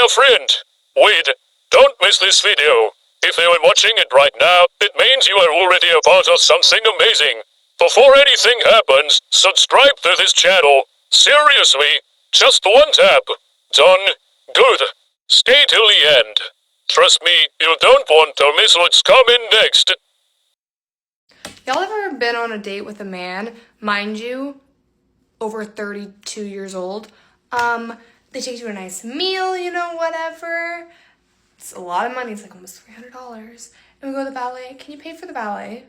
a friend. Wait, don't miss this video. If you are watching it right now, it means you are already a part of something amazing. Before anything happens, subscribe to this channel. Seriously, just one tap. Done. Good. Stay till the end. Trust me, you don't want to miss what's coming next. Y'all ever been on a date with a man, mind you, over 32 years old? They take you to a nice meal, you know, whatever. It's a lot of money. It's like almost $300. And we go to the ballet. Can you pay for the ballet?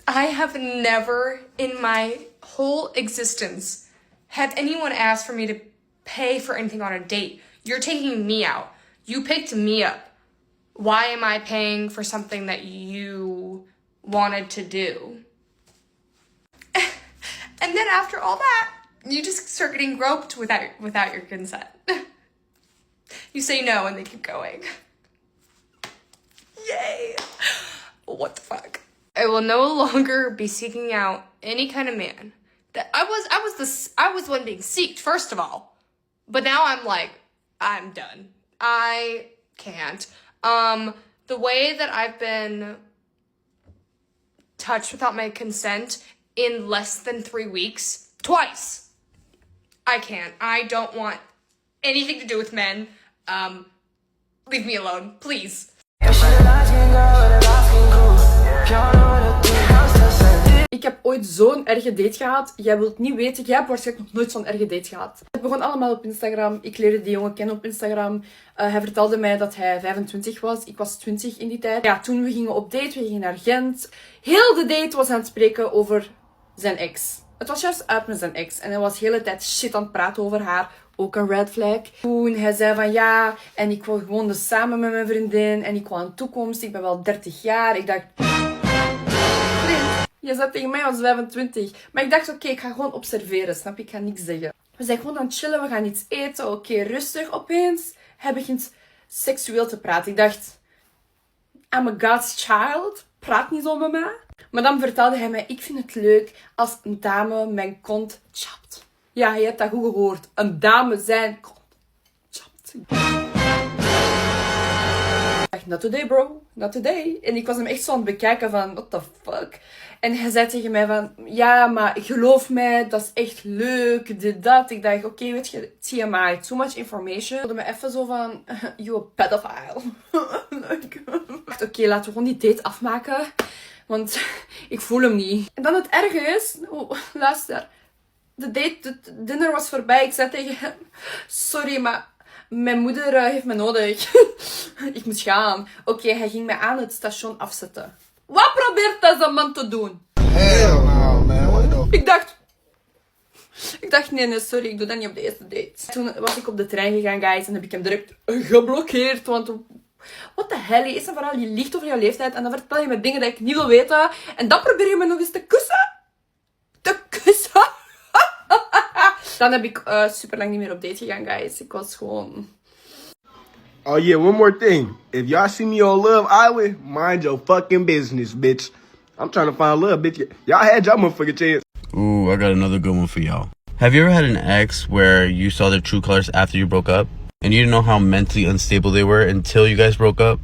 I have never in my whole existence had anyone ask for me to pay for anything on a date. You're taking me out. You picked me up. Why am I paying for something that you wanted to do? And then after all that, you just start getting groped without your consent. You say no and they keep going. Yay! What the fuck? I will no longer be seeking out any kind of man. That I was the one being seeked, first of all. But now I'm like, I'm done. I can't. The way that I've been touched without my consent in less than 3 weeks, twice. I can't. I don't want anything to do with men. Leave me alone, please. Ik heb ooit zo'n erge date gehad. Jij wilt niet weten, jij hebt waarschijnlijk nog nooit zo'n erge date gehad. Het begon allemaal op Instagram. Ik leerde die jongen kennen op Instagram. Hij vertelde mij dat hij 25 was. Ik was 20 in die tijd. Ja, toen we gingen op date, we gingen naar Gent. Heel de date was aan het spreken over zijn ex. Het was juist uit met zijn ex. En hij was de hele tijd shit aan het praten over haar. Ook een red flag. Toen hij zei van ja, en ik wil gewoon dus samen met mijn vriendin. En ik wil een toekomst. Ik ben wel 30 jaar. Ik dacht... Je zei tegen mij, als 25. Maar ik dacht, oké, ik ga gewoon observeren, snap je? Ik ga niks zeggen. We zijn gewoon aan het chillen, we gaan iets eten. Oké, rustig. Opeens, hij begint seksueel te praten. Ik dacht, I'm a God's child. Praat niet zo met mij. Maar dan vertelde hij mij, ik vind het leuk als een dame mijn kont chapt. Ja, je hebt dat goed gehoord. Een dame zijn kont chapt. Not today, bro. Not today. En ik was hem echt zo aan het bekijken van, what the fuck. En hij zei tegen mij van, ja, maar geloof mij, dat is echt leuk, dit, dat. Ik dacht, oké, weet je, TMI, too much information. Ik wilde me even zo van, you a pedophile. Ik dacht, oké, laten we gewoon die date afmaken. Want ik voel hem niet. En dan het erge is, luister. De dinner was voorbij. Ik zei tegen hem, sorry, maar... Mijn moeder heeft me nodig. Ik moet gaan. Oké, hij ging mij aan het station afzetten. Wat probeert deze man te doen? Hell no, man. Ik dacht, nee, sorry, ik doe dat niet op de eerste date. Toen was ik op de trein gegaan, guys, en heb ik hem direct geblokkeerd. Want, what the hell, is en vooral, je liegt over je leeftijd en dan vertel je me dingen die ik niet wil weten. En dan probeer je me nog eens te kussen. Dan heb ik super lang niet meer op date gegaan, guys. Ik was gewoon... Oh yeah, one more thing. If y'all see me on Love Island, mind your fucking business, bitch. I'm trying to find love, bitch. Y'all had y'all motherfucking chance. Ooh, I got another good one for y'all. Have you ever had an ex where you saw their true colors after you broke up? And you didn't know how mentally unstable they were until you guys broke up?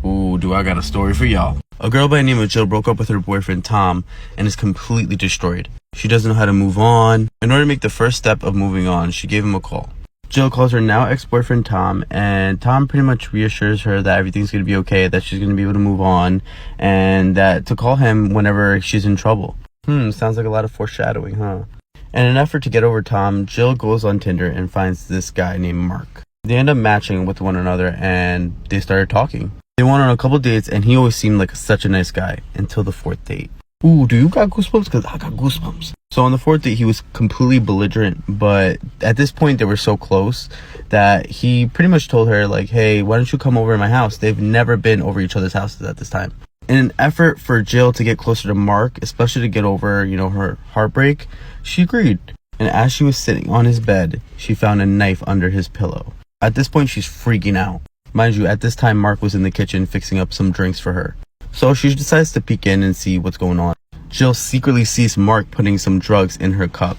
Ooh, do I got a story for y'all. A girl by the name of Jill broke up with her boyfriend Tom and is completely destroyed. She doesn't know how to move on. In order to make the first step of moving on, she gave him a call. Jill calls her now ex-boyfriend Tom, and Tom pretty much reassures her that everything's going to be okay, that she's going to be able to move on, and that to call him whenever she's in trouble. Sounds like a lot of foreshadowing, huh? In an effort to get over Tom, Jill goes on Tinder and finds this guy named Mark. They end up matching with one another, and they started talking. They went on a couple dates, and he always seemed like such a nice guy, until the fourth date. Ooh, do you got goosebumps? Because I got goosebumps. So on the fourth date, he was completely belligerent, but at this point, they were so close that he pretty much told her, like, hey, why don't you come over to my house? They've never been over each other's houses at this time. In an effort for Jill to get closer to Mark, especially to get over, her heartbreak, she agreed. And as she was sitting on his bed, she found a knife under his pillow. At this point, she's freaking out. Mind you, at this time, Mark was in the kitchen fixing up some drinks for her. So she decides to peek in and see what's going on. Jill secretly sees Mark putting some drugs in her cup.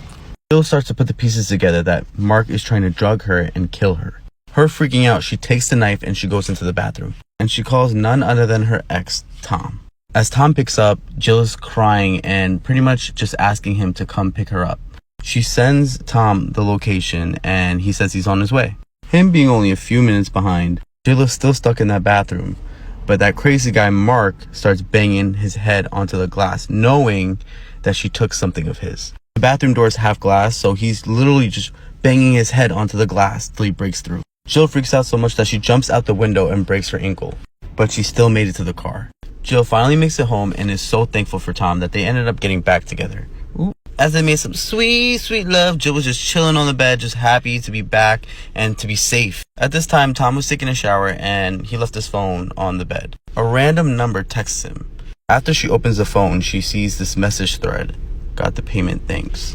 Jill starts to put the pieces together that Mark is trying to drug her and kill her. Her freaking out, she takes the knife and she goes into the bathroom. And she calls none other than her ex, Tom. As Tom picks up, Jill is crying and pretty much just asking him to come pick her up. She sends Tom the location and he says he's on his way. Him being only a few minutes behind, Jill is still stuck in that bathroom. But that crazy guy Mark starts banging his head onto the glass, knowing that she took something of his. The bathroom door is half glass, so he's literally just banging his head onto the glass till he breaks through. Jill freaks out so much that she jumps out the window and breaks her ankle. But she still made it to the car. Jill finally makes it home and is so thankful for Tom that they ended up getting back together. Ooh. As they made some sweet, sweet love, Jill was just chilling on the bed, just happy to be back and to be safe. At this time, Tom was taking a shower and he left his phone on the bed. A random number texts him. After she opens the phone, she sees this message thread. Got the payment, thanks.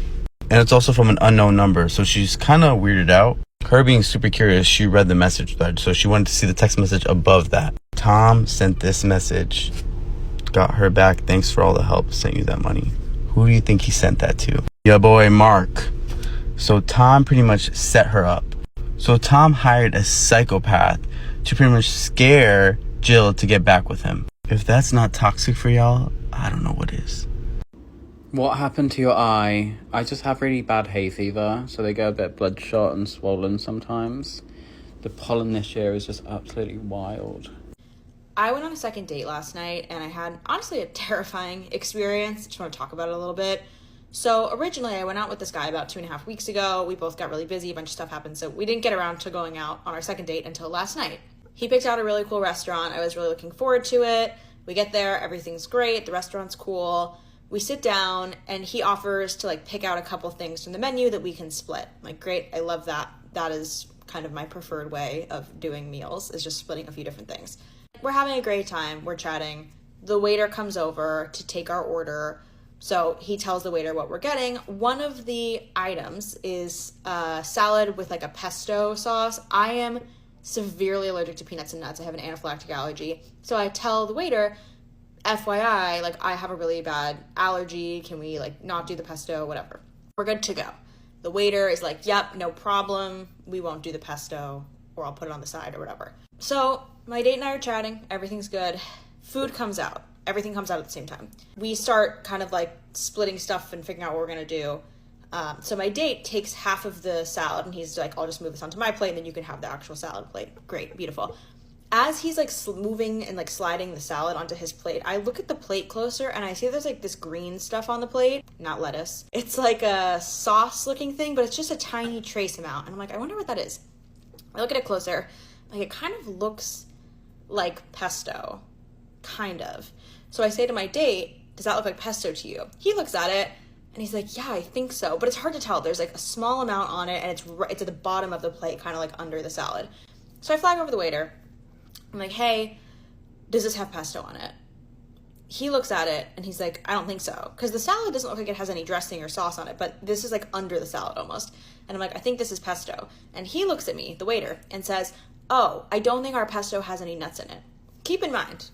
And it's also from an unknown number, so she's kind of weirded out. Her being super curious, she read the message thread, so she wanted to see the text message above that. Tom sent this message. Got her back, thanks for all the help, sent you that money. Who do you think he sent that to? Your boy, Mark. So Tom pretty much set her up. So Tom hired a psychopath to pretty much scare Jill to get back with him. If that's not toxic for y'all, I don't know what is. What happened to your eye? I just have really bad hay fever, so they get a bit bloodshot and swollen sometimes. The pollen this year is just absolutely wild. I went on a second date last night, and I had, honestly, a terrifying experience. Just want to talk about it a little bit. So originally, I went out with this guy about 2.5 weeks ago. We both got really busy. A bunch of stuff happened, so we didn't get around to going out on our second date until last night. He picked out a really cool restaurant. I was really looking forward to it. We get there, everything's great. The restaurant's cool. We sit down and he offers to pick out a couple things from the menu that we can split. Great, I love that. That is kind of my preferred way of doing meals, is just splitting a few different things. We're having a great time, we're chatting. The waiter comes over to take our order. So he tells the waiter what we're getting. One of the items is a salad with a pesto sauce. I am severely allergic to peanuts and nuts. I have an anaphylactic allergy. So I tell the waiter, FYI, I have a really bad allergy. Can we not do the pesto, whatever. We're good to go. The waiter is yep, no problem. We won't do the pesto, or I'll put it on the side or whatever. So my date and I are chatting. Everything's good. Food comes out. Everything comes out at the same time. We start kind of splitting stuff and figuring out what we're going to do. So my date takes half of the salad and he's I'll just move this onto my plate and then you can have the actual salad plate. Great, beautiful. As he's moving and sliding the salad onto his plate, I look at the plate closer and I see there's this green stuff on the plate, not lettuce. It's a sauce looking thing, but it's just a tiny trace amount. And I'm I wonder what that is. I look at it closer, it kind of looks like pesto, kind of. So I say to my date, does that look like pesto to you? He looks at it and he's yeah, I think so, but it's hard to tell. There's a small amount on it and it's at the bottom of the plate, kind of under the salad. So I flag over the waiter. I'm hey, does this have pesto on it? He looks at it and he's I don't think so. Because the salad doesn't look like it has any dressing or sauce on it, but this is under the salad almost. And I'm I think this is pesto. And he looks at me, the waiter, and says, oh, I don't think our pesto has any nuts in it. Keep in mind,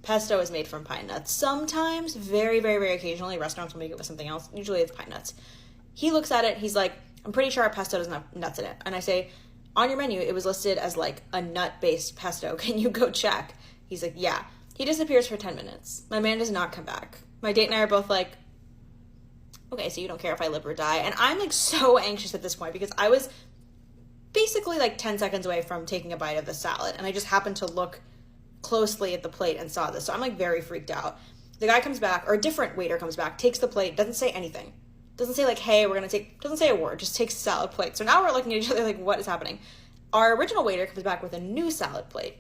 pesto is made from pine nuts. Sometimes, very, very, very occasionally, restaurants will make it with something else. Usually it's pine nuts. He looks at it, he's I'm pretty sure our pesto doesn't have nuts in it. And I say, on your menu, it was listed as a nut-based pesto. Can you go check? He's yeah. He disappears for 10 minutes. My man does not come back. My date and I are both okay, so you don't care if I live or die. And I'm so anxious at this point because I was basically 10 seconds away from taking a bite of the salad. And I just happened to look closely at the plate and saw this. So I'm very freaked out. The guy comes back, or a different waiter comes back, takes the plate, doesn't say anything. Doesn't say hey, we're gonna take, doesn't say a word, just takes a salad plate. So now we're looking at each other what is happening? Our original waiter comes back with a new salad plate.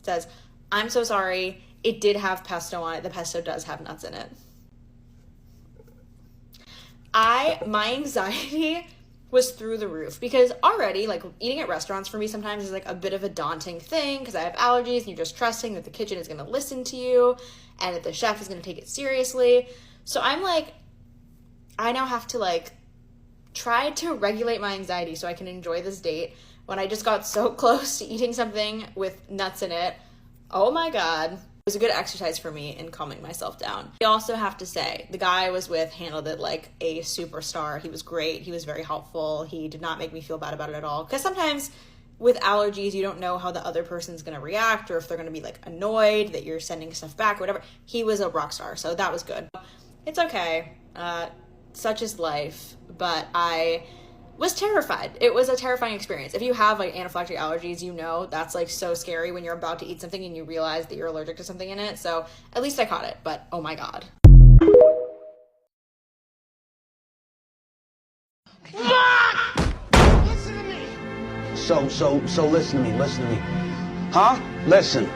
Says, I'm so sorry, it did have pesto on it. The pesto does have nuts in it. My anxiety was through the roof because already eating at restaurants for me sometimes is a bit of a daunting thing because I have allergies and you're just trusting that the kitchen is going to listen to you and that the chef is going to take it seriously. So I'm I now have to try to regulate my anxiety so I can enjoy this date when I just got so close to eating something with nuts in it. Oh my God. was a good exercise for me in calming myself down. I also have to say, the guy I was with handled it like a superstar. He was great. He was very helpful. He did not make me feel bad about it at all. Because sometimes with allergies, you don't know how the other person's going to react or if they're going to be like annoyed that you're sending stuff back or whatever. He was a rock star, so that was good. It's okay. Such is life. But I was terrified. It was a terrifying experience. If you have like anaphylactic allergies, you know that's like so scary when you're about to eat something and you realize that you're allergic to something in it. So at least I caught it, but oh my God. Listen to me. So listen to me. Huh? Listen.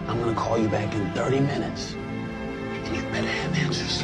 I'm gonna call you back in 30 minutes. And you better have answers.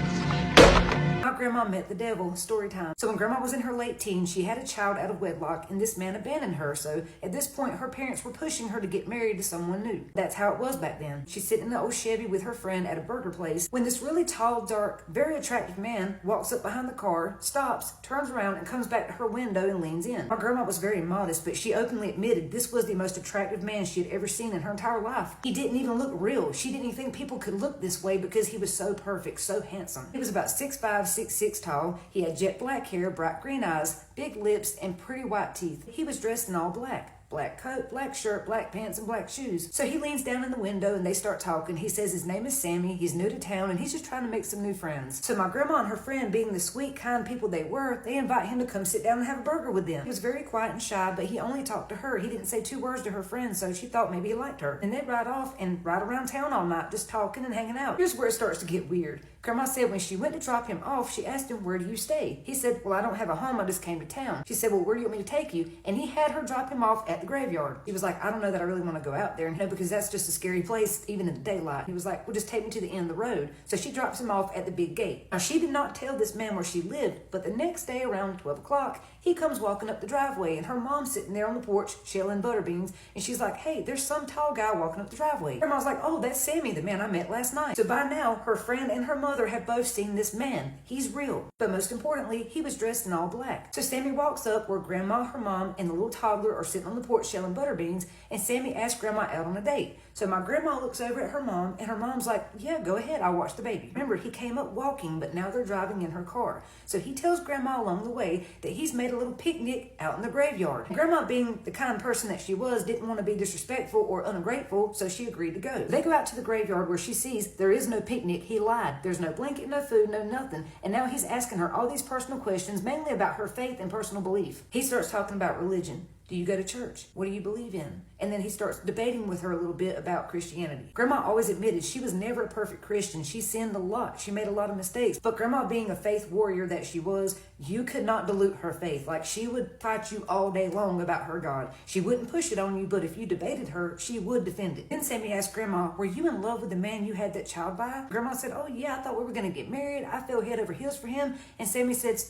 How Grandma met the devil. Story time. So when Grandma was in her late teens, she had a child out of wedlock, and this man abandoned her. So at this point, her parents were pushing her to get married to someone new. That's how it was back then. She's sitting in the old Chevy with her friend at a burger place when this really tall, dark, very attractive man walks up behind the car, stops, turns around, and comes back to her window and leans in. My grandma was very modest, but she openly admitted this was the most attractive man she had ever seen in her entire life. He didn't even look real. She didn't even think people could look this way because he was so perfect, so handsome. He was about 6'5", 6'6" tall. He had jet black hair, bright green eyes, big lips, and pretty white teeth. He was dressed in all black. Black coat, black shirt, black pants, and black shoes. So he leans down in the window and they start talking. He says his name is Sammy, he's new to town, and he's just trying to make some new friends. So my grandma and her friend, being the sweet, kind people they were, they invite him to come sit down and have a burger with them. He was very quiet and shy, but he only talked to her. He didn't say 2 words to her friend, so she thought maybe he liked her. And they ride off and ride around town all night, just talking and hanging out. Here's where it starts to get weird. Grandma said when she went to drop him off, she asked him, "Where do you stay?" He said, "Well, I don't have a home, I just came to town." She said, "Well, where do you want me to take you?" And he had her drop him off at the graveyard. He was like, "I don't know that I really want to go out there, because that's just a scary place, even in the daylight." He was like, "Well, just take me to the end of the road." So she drops him off at the big gate. Now, she did not tell this man where she lived, but the next day around 12 o'clock, he comes walking up the driveway, and her mom's sitting there on the porch shelling butter beans, and she's like, "Hey, there's some tall guy walking up the driveway." Grandma's like, "Oh, that's Sammy, the man I met last night." So by now, her friend and her mother have both seen this man. He's real. But most importantly, he was dressed in all black. So Sammy walks up where Grandma, her mom, and the little toddler are sitting on the porch shelling butter beans, and Sammy asks Grandma out on a date. So my grandma looks over at her mom, and her mom's like, "Yeah, go ahead, I'll watch the baby." Remember, he came up walking, but now they're driving in her car. So he tells Grandma along the way that he's made a little picnic out in the graveyard. Grandma, being the kind person that she was, didn't want to be disrespectful or ungrateful, so she agreed to go. They go out to the graveyard where she sees there is no picnic. He lied. There's no blanket, no food, no nothing. And now he's asking her all these personal questions, mainly about her faith and personal belief. He starts talking about religion. Do you go to church? What do you believe in? And then he starts debating with her a little bit about Christianity. Grandma always admitted she was never a perfect Christian. She sinned a lot. She made a lot of mistakes. But Grandma, being a faith warrior that she was, you could not dilute her faith. Like, she would fight you all day long about her God. She wouldn't push it on you, but if you debated her, she would defend it. Then Sammy asked Grandma, "Were you in love with the man you had that child by?" Grandma said, "Oh yeah, I thought we were going to get married. I fell head over heels for him." And Sammy said,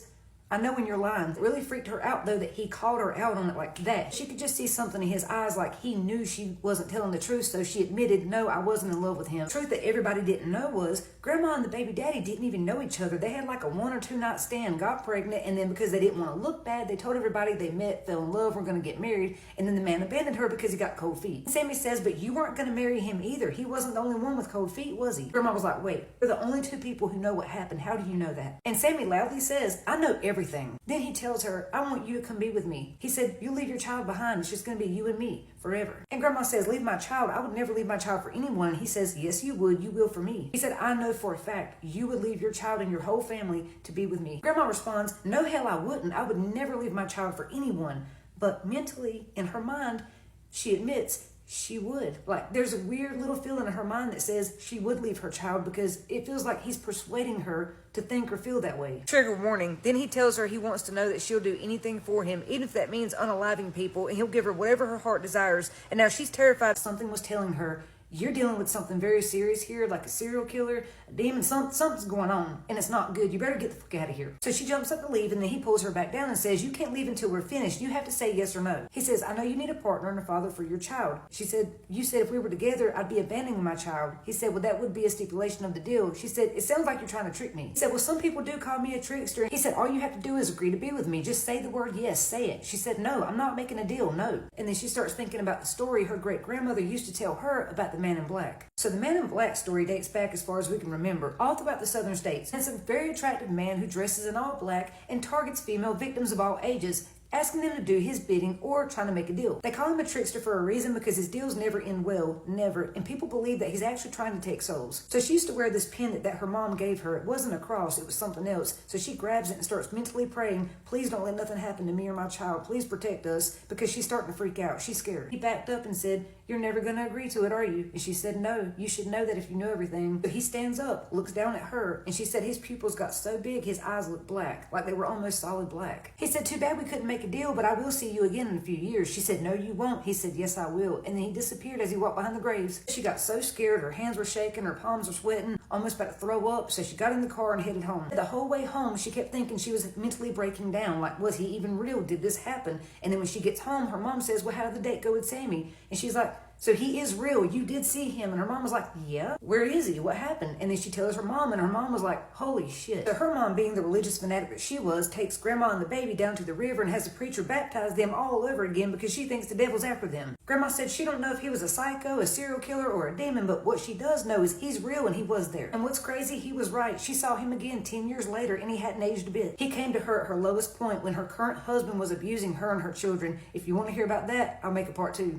"I know when you're lying." It really freaked her out, though, that he called her out on it like that. She could just see something in his eyes, like he knew she wasn't telling the truth, so she admitted, "No, I wasn't in love with him." The truth that everybody didn't know was Grandma and the baby daddy didn't even know each other. They had like a 1 or 2 night stand, got pregnant, and then because they didn't want to look bad, they told everybody they met, fell in love, were going to get married, and then the man abandoned her because he got cold feet. Sammy says, "But you weren't going to marry him either. He wasn't the only one with cold feet, was he?" Grandma was like, "Wait, we're the only 2 people who know what happened. How do you know that?" And Sammy loudly says, "I know everything." Then he tells her, "I want you to come be with me." He said, "You leave your child behind. It's just going to be you and me forever." And Grandma says, "Leave my child? I would never leave my child for anyone." And he says, "Yes, you would. You will for me." He said, "I know for a fact you would leave your child and your whole family to be with me." Grandma responds, "No, hell I wouldn't. I would never leave my child for anyone." But mentally, in her mind, she admits she would. Like, there's a weird little feeling in her mind that says she would leave her child because it feels like he's persuading her to think or feel that way. Trigger warning. Then he tells her he wants to know that she'll do anything for him, even if that means unaliving people, and he'll give her whatever her heart desires. And now she's terrified. Something was telling her, "You're dealing with something very serious here, like a serial killer, a demon, something's going on, and it's not good. You better get the fuck out of here." So she jumps up to leave, and then he pulls her back down and says, "You can't leave until we're finished. You have to say yes or no." He says, "I know you need a partner and a father for your child." She said, "You said if we were together, I'd be abandoning my child." He said, "Well, that would be a stipulation of the deal." She said, "It sounds like you're trying to trick me." He said, "Well, some people do call me a trickster." He said, "All you have to do is agree to be with me. Just say the word yes, say it." She said, "No, I'm not making a deal, no." And then she starts thinking about the story her great-grandmother used to tell her about the Man in Black. So the Man in Black story dates back as far as we can remember, all throughout the southern states. And it's a very attractive man who dresses in all black and targets female victims of all ages, asking them to do his bidding or trying to make a deal. They call him a trickster for a reason because his deals never end well, never, and people believe that he's actually trying to take souls. So she used to wear this pendant that her mom gave her. It wasn't a cross, it was something else. So she grabs it and starts mentally praying, please don't let nothing happen to me or my child, please protect us, because she's starting to freak out, she's scared. He backed up and said, you're never gonna agree to it, are you? And she said, no, you should know that if you know everything. But he stands up, looks down at her, and she said his pupils got so big his eyes looked black, like they were almost solid black. He said, too bad we couldn't make a deal, but I will see you again in a few years. She said, no, you won't. He said, yes, I will. And then he disappeared as he walked behind the graves. She got so scared, her hands were shaking, her palms were sweating, almost about to throw up, so she got in the car and headed home. The whole way home, she kept thinking she was mentally breaking down, like, was he even real? Did this happen? And then when she gets home, her mom says, well, how did the date go with Sammy? And she's like, so he is real. You did see him. And her mom was like, yeah. Where is he? What happened? And then she tells her mom, and her mom was like, holy shit. So her mom, being the religious fanatic that she was, takes grandma and the baby down to the river and has the preacher baptize them all over again because she thinks the devil's after them. Grandma said she don't know if he was a psycho, a serial killer, or a demon, but what she does know is he's real and he was there. And what's crazy, he was right. She saw him again 10 years later and he hadn't aged a bit. He came to her at her lowest point when her current husband was abusing her and her children. If you want to hear about that, I'll make a part 2.